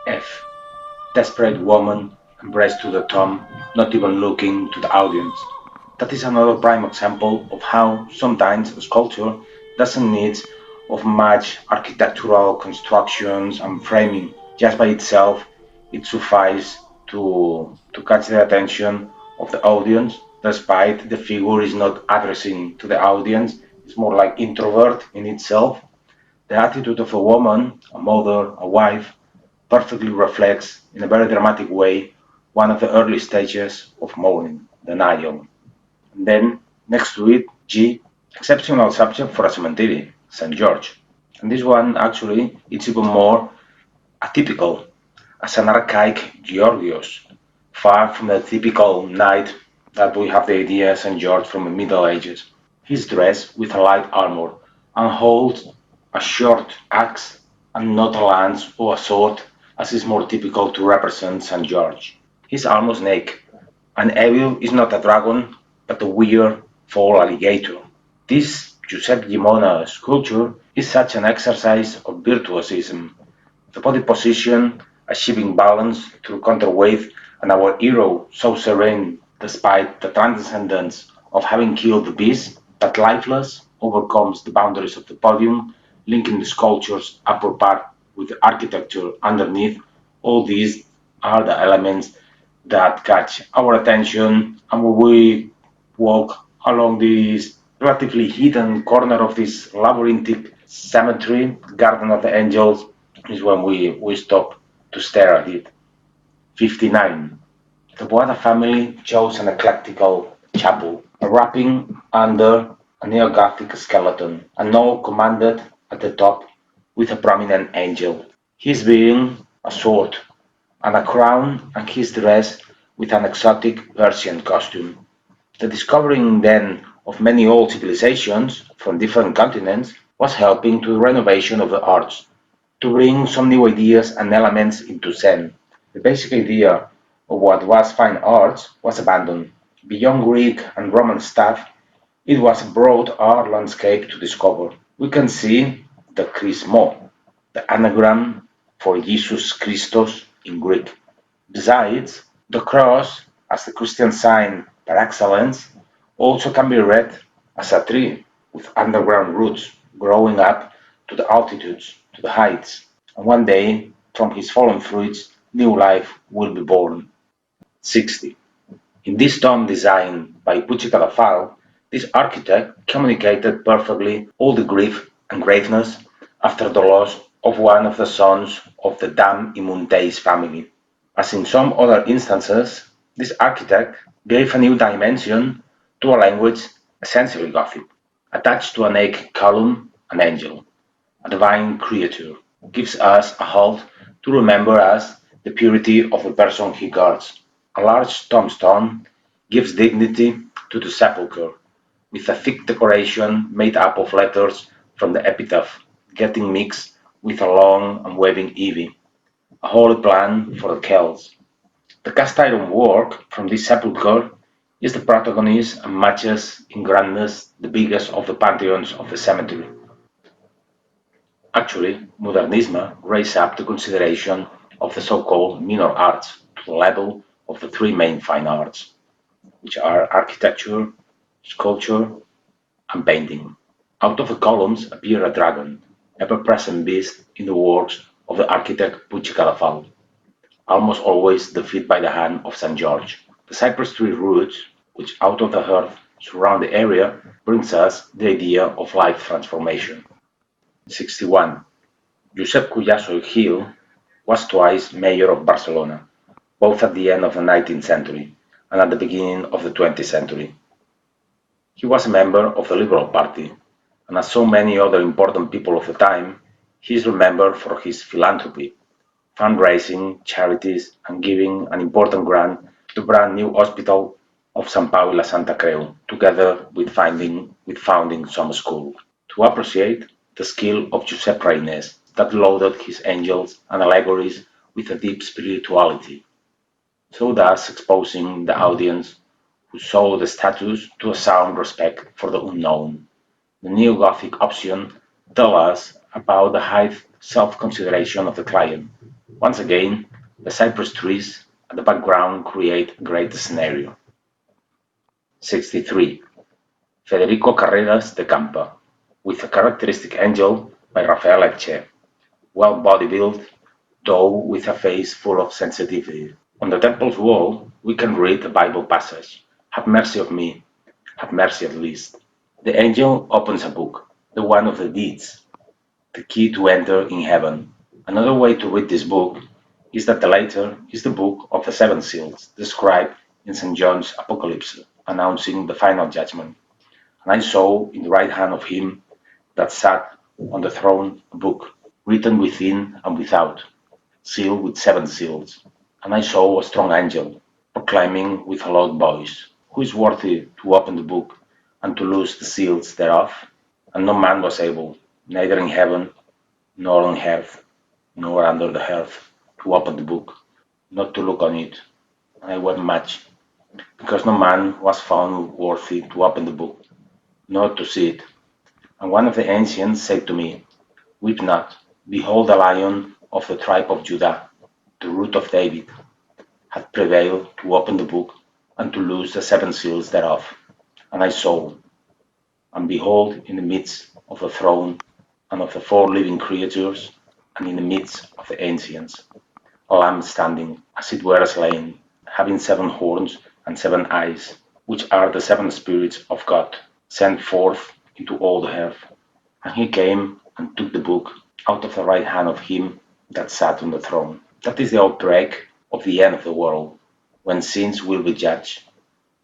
F. Desperate woman embraced to the tomb, not even looking to the audience. That is another prime example of how sometimes a sculpture doesn't need of much architectural constructions and framing. Just by itself, it suffices to catch the attention of the audience, despite the figure is not addressing to the audience. It's more like introvert in itself. The attitude of a woman, a mother, a wife, perfectly reflects, in a very dramatic way, one of the early stages of mourning, denial. And then, next to it, G, exceptional subject for a cemetery, St. George. And this one, actually, it's even more atypical, as an archaic Georgios, far from the typical knight that we have the idea St. George from the Middle Ages. He's dressed with a light armor and holds a short axe and not a lance or a sword, as is more typical to represent St. George. He's almost naked, and evil is not a dragon, but a weird fall alligator. This Giuseppe Gimona sculpture is such an exercise of virtuosism, the body position achieving balance through counterweight, and our hero so serene despite the transcendence of having killed the beast, but lifeless, overcomes the boundaries of the podium, linking the sculpture's upper part with the architecture underneath. All these are the elements that catch our attention, and when we walk along this relatively hidden corner of this labyrinthic cemetery, Garden of the Angels, is when we stop to stare at it. 59. The Boada family chose an eclectical chapel, wrapping under a neo-gothic skeleton, and now commanded at the top with a prominent angel. His being a sword and a crown, and his dress with an exotic Persian costume. The discovering then of many old civilizations from different continents was helping to the renovation of the arts, to bring some new ideas and elements into Zen. The basic idea of what was fine arts was abandoned. Beyond Greek and Roman stuff, it was a broad art landscape to discover. We can see the Chrismo, the anagram for Jesus Christos in Greek. Besides, the cross, as the Christian sign par excellence, also can be read as a tree with underground roots growing up to the altitudes, to the heights. And one day, from his fallen fruits, new life will be born. 60. In this tomb designed by Pucci Calafal, this architect communicated perfectly all the grief and graveness after the loss of one of the sons of the Dam Imunteis family. As in some other instances, this architect gave a new dimension to a language essentially Gothic. Attached to an egg column, an angel, a divine creature, gives us a halt to remember us the purity of the person he guards. A large tombstone gives dignity to the sepulchre, with a thick decoration made up of letters from the epitaph, getting mixed with a long and waving ivy, a holy plant for the Celts. The cast iron work from this sepulchre is the protagonist and matches in grandness the biggest of the pantheons of the cemetery. Actually, Modernisme raised up the consideration of the so-called minor arts to the level of the three main fine arts, which are architecture, sculpture, and painting. Out of the columns appeared a dragon, ever-present beast in the works of the architect Pucci Calafal, almost always defeated by the hand of St. George. The cypress tree roots, which out of the earth surround the area, brings us the idea of life transformation. 61. Josep Cuyasso Gil was twice mayor of Barcelona, both at the end of the 19th century and at the beginning of the 20th century. He was a member of the Liberal Party, and as so many other important people of the time, he is remembered for his philanthropy, fundraising, charities, and giving an important grant to the brand new hospital of San Pau y la Santa Creu, together with founding some school. To appreciate the skill of Josep Reines that loaded his angels and allegories with a deep spirituality, so thus exposing the audience who saw the statues to a sound respect for the unknown. The neo-Gothic option tells us about the high self-consideration of the client, Once again, the cypress trees at the background create a great scenario. 63. Federico Carreras de Campa, with a characteristic angel by Rafael Etche, well bodybuilt, though with a face full of sensitivity. On the temple's wall, we can read a Bible passage: "Have mercy of me, have mercy at least." The angel opens a book, the one of the deeds, the key to enter in heaven. Another way to read this book is that the latter is the book of the seven seals, described in St. John's Apocalypse, announcing the final judgment. And I saw in the right hand of him that sat on the throne a book, written within and without, sealed with seven seals. And I saw a strong angel, proclaiming with a loud voice, "Who is worthy to open the book and to loose the seals thereof?" And no man was able, neither in heaven, nor on earth, nor under the earth, to open the book, not to look on it. And I wept much, because no man was found worthy to open the book, nor to see it. And one of the ancients said to me, "Weep not. Behold, the Lion of the tribe of Judah, the root of David, hath prevailed to open the book and to loose the seven seals thereof." And I saw, and behold, in the midst of the throne and of the four living creatures, and in the midst of the ancients, a lamb standing, as it were slain, having seven horns and seven eyes, which are the seven spirits of God, sent forth into all the earth. And he came and took the book out of the right hand of him that sat on the throne. That is the outbreak of the end of the world, when sins will be judged.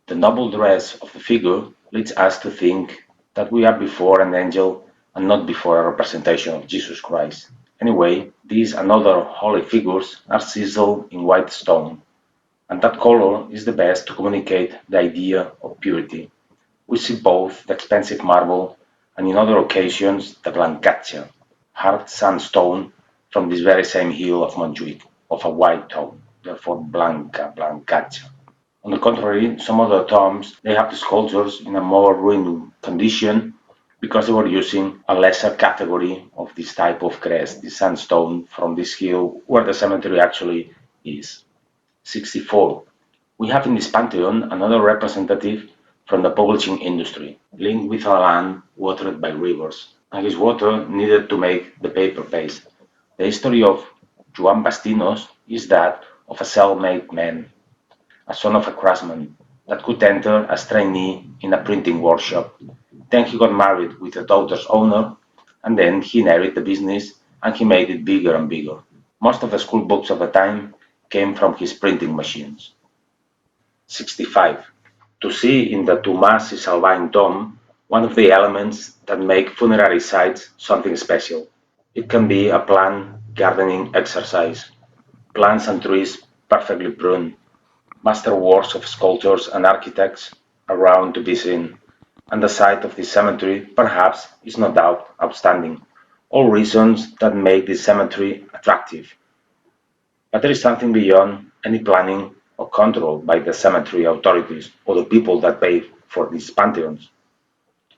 The noble dress of the figure leads us to think that we are before an angel and not before a representation of Jesus Christ. Anyway, these and other holy figures are chiseled in white stone, and that color is the best to communicate the idea of purity. We see both the expensive marble and in other occasions the blancaccia, hard sandstone from this very same hill of Montjuïc, of a white tone, therefore blancaccia. On the contrary, some of the tombs they have the sculptures in a more ruined condition because they were using a lesser category of this type of crest, this sandstone from this hill where the cemetery actually is. 64. We have in this pantheon another representative from the publishing industry, linked with a land watered by rivers, and his water needed to make the paper paste. The history of Joan Bastinos is that of a self-made man, a son of a craftsman, that could enter as trainee in a printing workshop. Then he got married with the daughter's owner, and then he inherited the business and he made it bigger and bigger. Most of the school books of the time came from his printing machines. 65. To see in the Tomàs i Salvany tomb one of the elements that make funerary sites something special. It can be a planned gardening exercise, plants and trees perfectly pruned, masterworks of sculptors and architects around to be seen, and the site of this cemetery perhaps is no doubt outstanding. All reasons that make this cemetery attractive. But there is something beyond any planning or control by the cemetery authorities or the people that pay for these pantheons.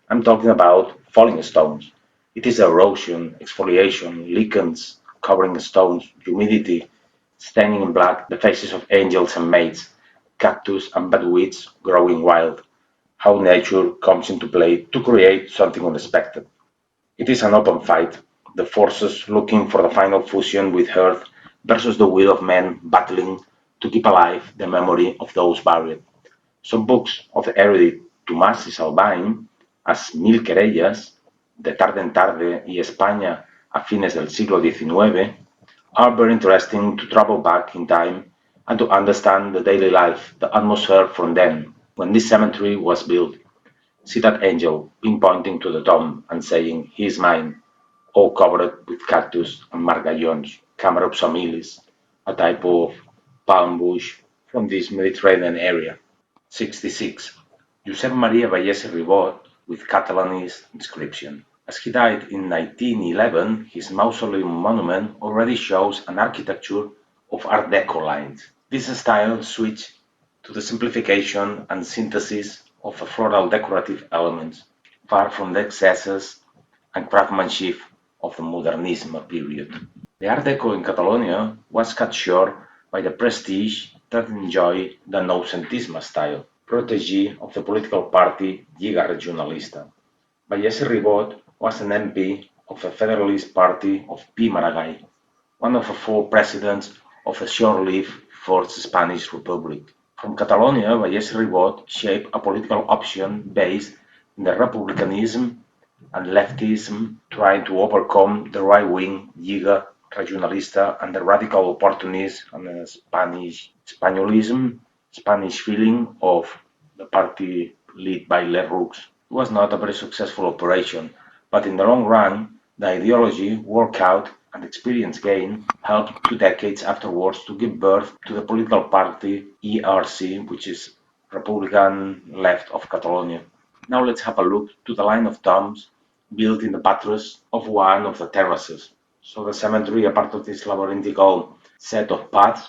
I'm talking about falling stones. It is erosion, exfoliation, lichens covering stones, humidity, staining in black the faces of angels and maids, cactus and bedweeds growing wild. How nature comes into play to create something unexpected. It is an open fight, the forces looking for the final fusion with Earth versus the will of men battling to keep alive the memory of those buried. Some books of the erudite Tomàs i Salvany, as Mil querellas, De tarde en tarde y España a fines del siglo XIX, are very interesting to travel back in time and to understand the daily life, the atmosphere from then, when this cemetery was built. See that angel pinpointing to the tomb and saying, "He is mine," all covered with cactus and margallons, Camerops humilis, a type of palm bush from this Mediterranean area. 66. Josep Maria Vallès Ribot with Catalanese inscription. As he died in 1911, his mausoleum monument already shows an architecture of Art Deco lines. This style switched to the simplification and synthesis of the floral decorative elements, far from the excesses and craftsmanship of the Modernisme period. The Art Deco in Catalonia was cut short by the prestige that enjoyed the noucentisme style, protégé of the political party Lliga Regionalista. Vallès Ribot was an MP of the Federalist Party of Pi Maragall, one of the four presidents of the short-lived Fourth Spanish Republic. From Catalonia, Vallès Ribot shaped a political option based in the republicanism and leftism, trying to overcome the right-wing Lliga Regionalista and the radical opportunism and the Spanish feeling of the party led by Lerroux. It was not a very successful operation, but in the long run, the ideology worked out and experience gained helped 2 decades afterwards to give birth to the political party ERC, which is Republican Left of Catalonia. Now let's have a look to the line of tombs built in the buttress of one of the terraces. So the cemetery, a part of this labyrinthical set of paths,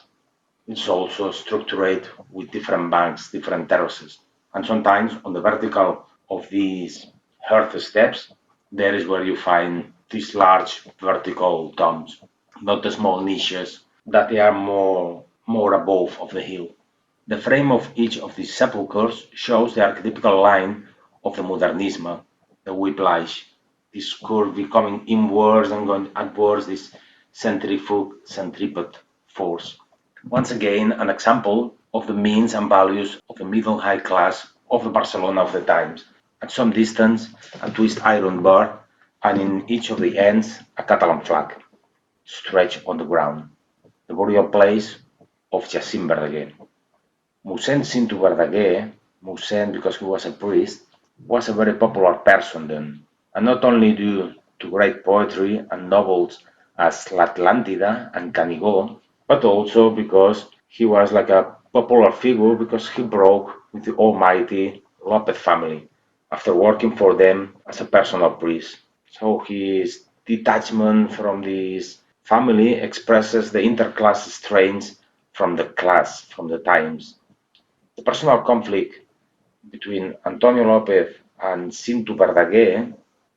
is also structured with different banks, different terraces. And sometimes on the vertical of these earth steps, there is where you find these large vertical tombs, not the small niches that they are more above of the hill. The frame of each of these sepulchres shows the archetypical line of the Modernisme, the whiplash, this curve becoming inwards and going upwards, this centrifuge force. Once again, an example of the means and values of the middle high class of the Barcelona of the times. At some distance, a twist iron bar, and in each of the ends, a Catalan flag stretched on the ground, the burial place of Jacint Verdaguer. Mossèn Cinto Verdaguer, Mossèn because he was a priest, was a very popular person then, and not only due to great poetry and novels as L'Atlántida and Canigó, but also because he was like a popular figure because he broke with the almighty Lopez family after working for them as a personal priest. So his detachment from this family expresses the interclass strains from the class, from the times. The personal conflict between Antonio López and Cinto Verdaguer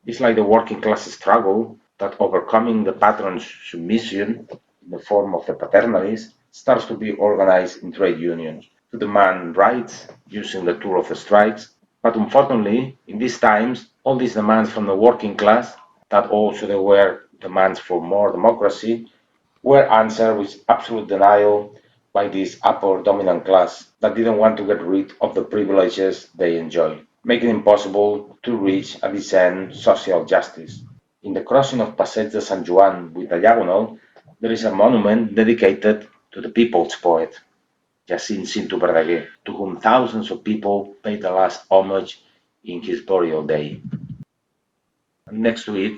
is like the working class struggle that overcoming the patron's submission in the form of the paternalists starts to be organized in trade unions to demand rights using the tool of the strikes. But unfortunately, in these times, all these demands from the working class, that also there were demands for more democracy, were answered with absolute denial by this upper dominant class that didn't want to get rid of the privileges they enjoy, making it impossible to reach a decent social justice. In the crossing of Passeig de Sant Joan with Diagonal, there is a monument dedicated to the people's poet, Jacint Cinto Verdaguer, to whom thousands of people paid the last homage in his burial day. Next to it,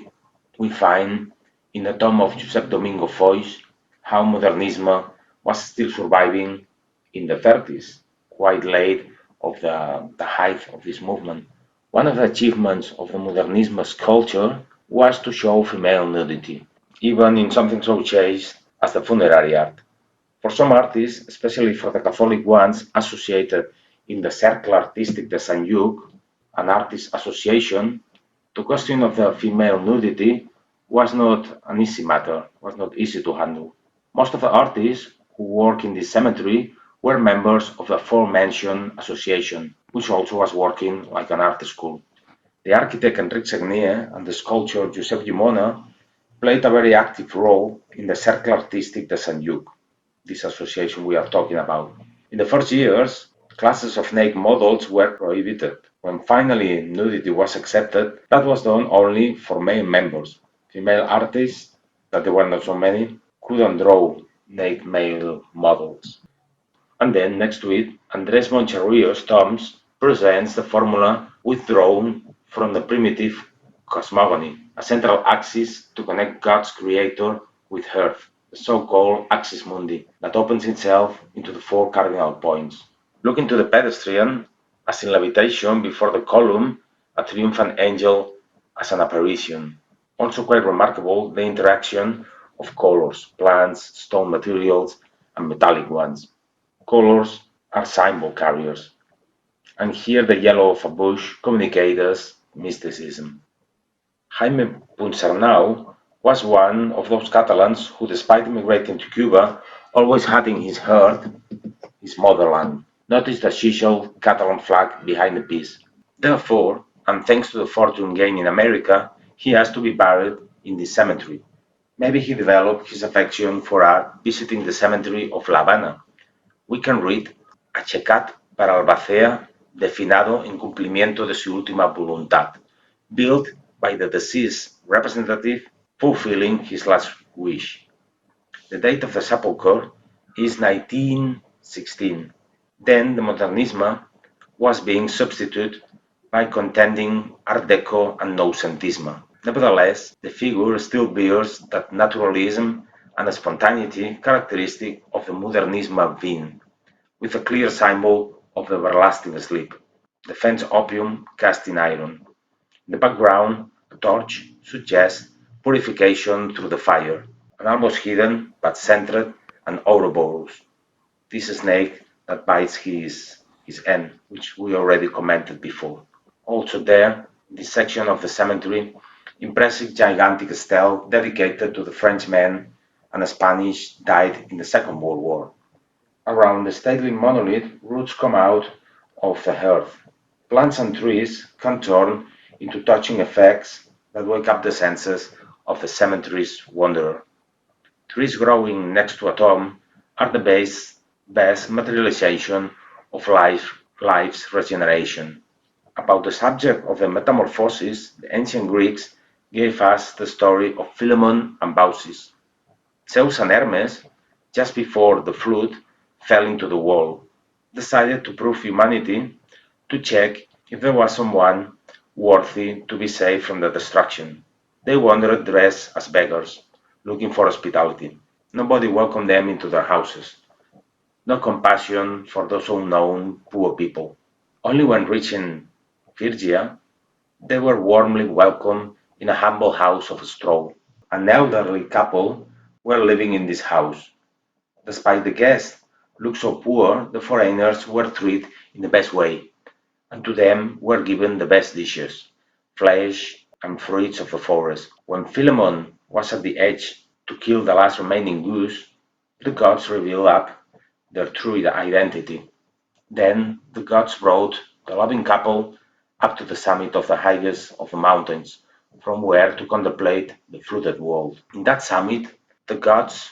we find in the tomb of Josep Domingo Foix how Modernisme was still surviving in the 30s, quite late of the height of this movement. One of the achievements of the Modernisme culture was to show female nudity, even in something so chaste as the funerary art. For some artists, especially for the Catholic ones associated in the Cercle Artistic de Sant Lluc, an artist association, the question of the female nudity was not an easy matter, was not easy to handle. Most of the artists who work in this cemetery were members of the aforementioned association, which also was working like an art school. The architect Enric Sagnier and the sculptor Josep Llimona played a very active role in the Cercle Artistic de Sant Lluc, this association we are talking about. In the first years, classes of naked models were prohibited. When finally nudity was accepted, that was done only for male members. Female artists, that there were not so many, couldn't draw naked male models. And then next to it, Andrés Moncharrio's tombs presents the formula withdrawn from the primitive cosmogony, a central axis to connect God's creator with Earth, the so-called axis mundi, that opens itself into the four cardinal points. Looking to the pedestrian, as in levitation before the column, a triumphant angel as an apparition. Also quite remarkable the interaction of colors, plants, stone materials, and metallic ones. Colors are symbol carriers, and here the yellow of a bush communicates mysticism. Jaime Puigcerdà was one of those Catalans who, despite immigrating to Cuba, always had in his heart his motherland. Notice the official Catalan flag behind the piece. Therefore, and thanks to the fortune gained in America, he has to be buried in this cemetery. Maybe he developed his affection for art visiting the cemetery of La Habana. We can read: "Achecat para Albacea definado en cumplimiento de su última voluntad", built by the deceased representative fulfilling his last wish. The date of the sepulchre is 1916. Then the Modernisme was being substituted by contending Art Deco and Noucentisme. Nevertheless, the figure still bears that naturalism and spontaneity characteristic of the Modernisme vein, with a clear symbol of the everlasting sleep, the faint opium cast in iron. In the background, a torch suggests purification through the fire, an almost hidden but centered and Ouroboros, this snake that bites his end, which we already commented before. Also there, in this section of the cemetery, impressive gigantic stele dedicated to the Frenchmen and Spanish died in the Second World War. Around the stately monolith, roots come out of the earth. Plants and trees can turn into touching effects that wake up the senses of the cemetery's wanderer. Trees growing next to a tomb are the best materialization of life's regeneration. About the subject of the metamorphosis, the ancient Greeks gave us the story of Philemon and Baucis. Zeus and Hermes, just before the flood fell into the world, decided to prove humanity, to check if there was someone worthy to be saved from the destruction. They wandered dressed as beggars, looking for hospitality. Nobody welcomed them into their houses. No compassion for those unknown poor people. Only when reaching Phrygia, they were warmly welcomed in a humble house of straw. An elderly couple were living in this house. Despite the guests looked so poor, the foreigners were treated in the best way, and to them were given the best dishes, flesh and fruits of the forest. When Philemon was at the edge to kill the last remaining goose, the gods revealed up their true identity. Then the gods brought the loving couple up to the summit of the highest of the mountains, from where to contemplate the flooded world. In that summit, the gods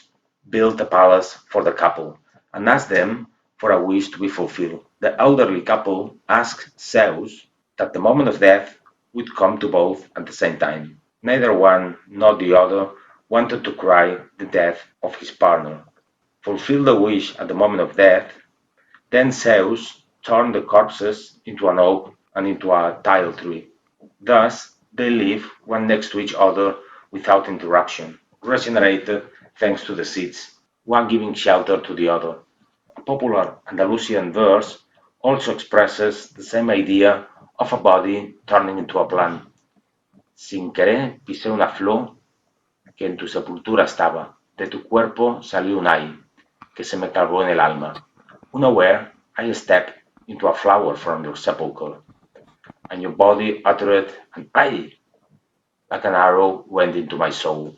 built a palace for the couple and asked them for a wish to be fulfilled. The elderly couple asked Zeus that the moment of death would come to both at the same time. Neither one nor the other wanted to cry the death of his partner. Fulfill the wish at the moment of death, then Zeus turned the corpses into an oak and into a tile tree. Thus they live one next to each other without interruption, regenerated thanks to the seeds, one giving shelter to the other. A popular Andalusian verse also expresses the same idea of a body turning into a plant. Sin querer pisé una flor que en tu sepultura estaba, de tu cuerpo salió un ay, que se me clavó en el alma. Unaware, I stepped into a flower from your sepulchre, and your body uttered an ay, like an arrow went into my soul.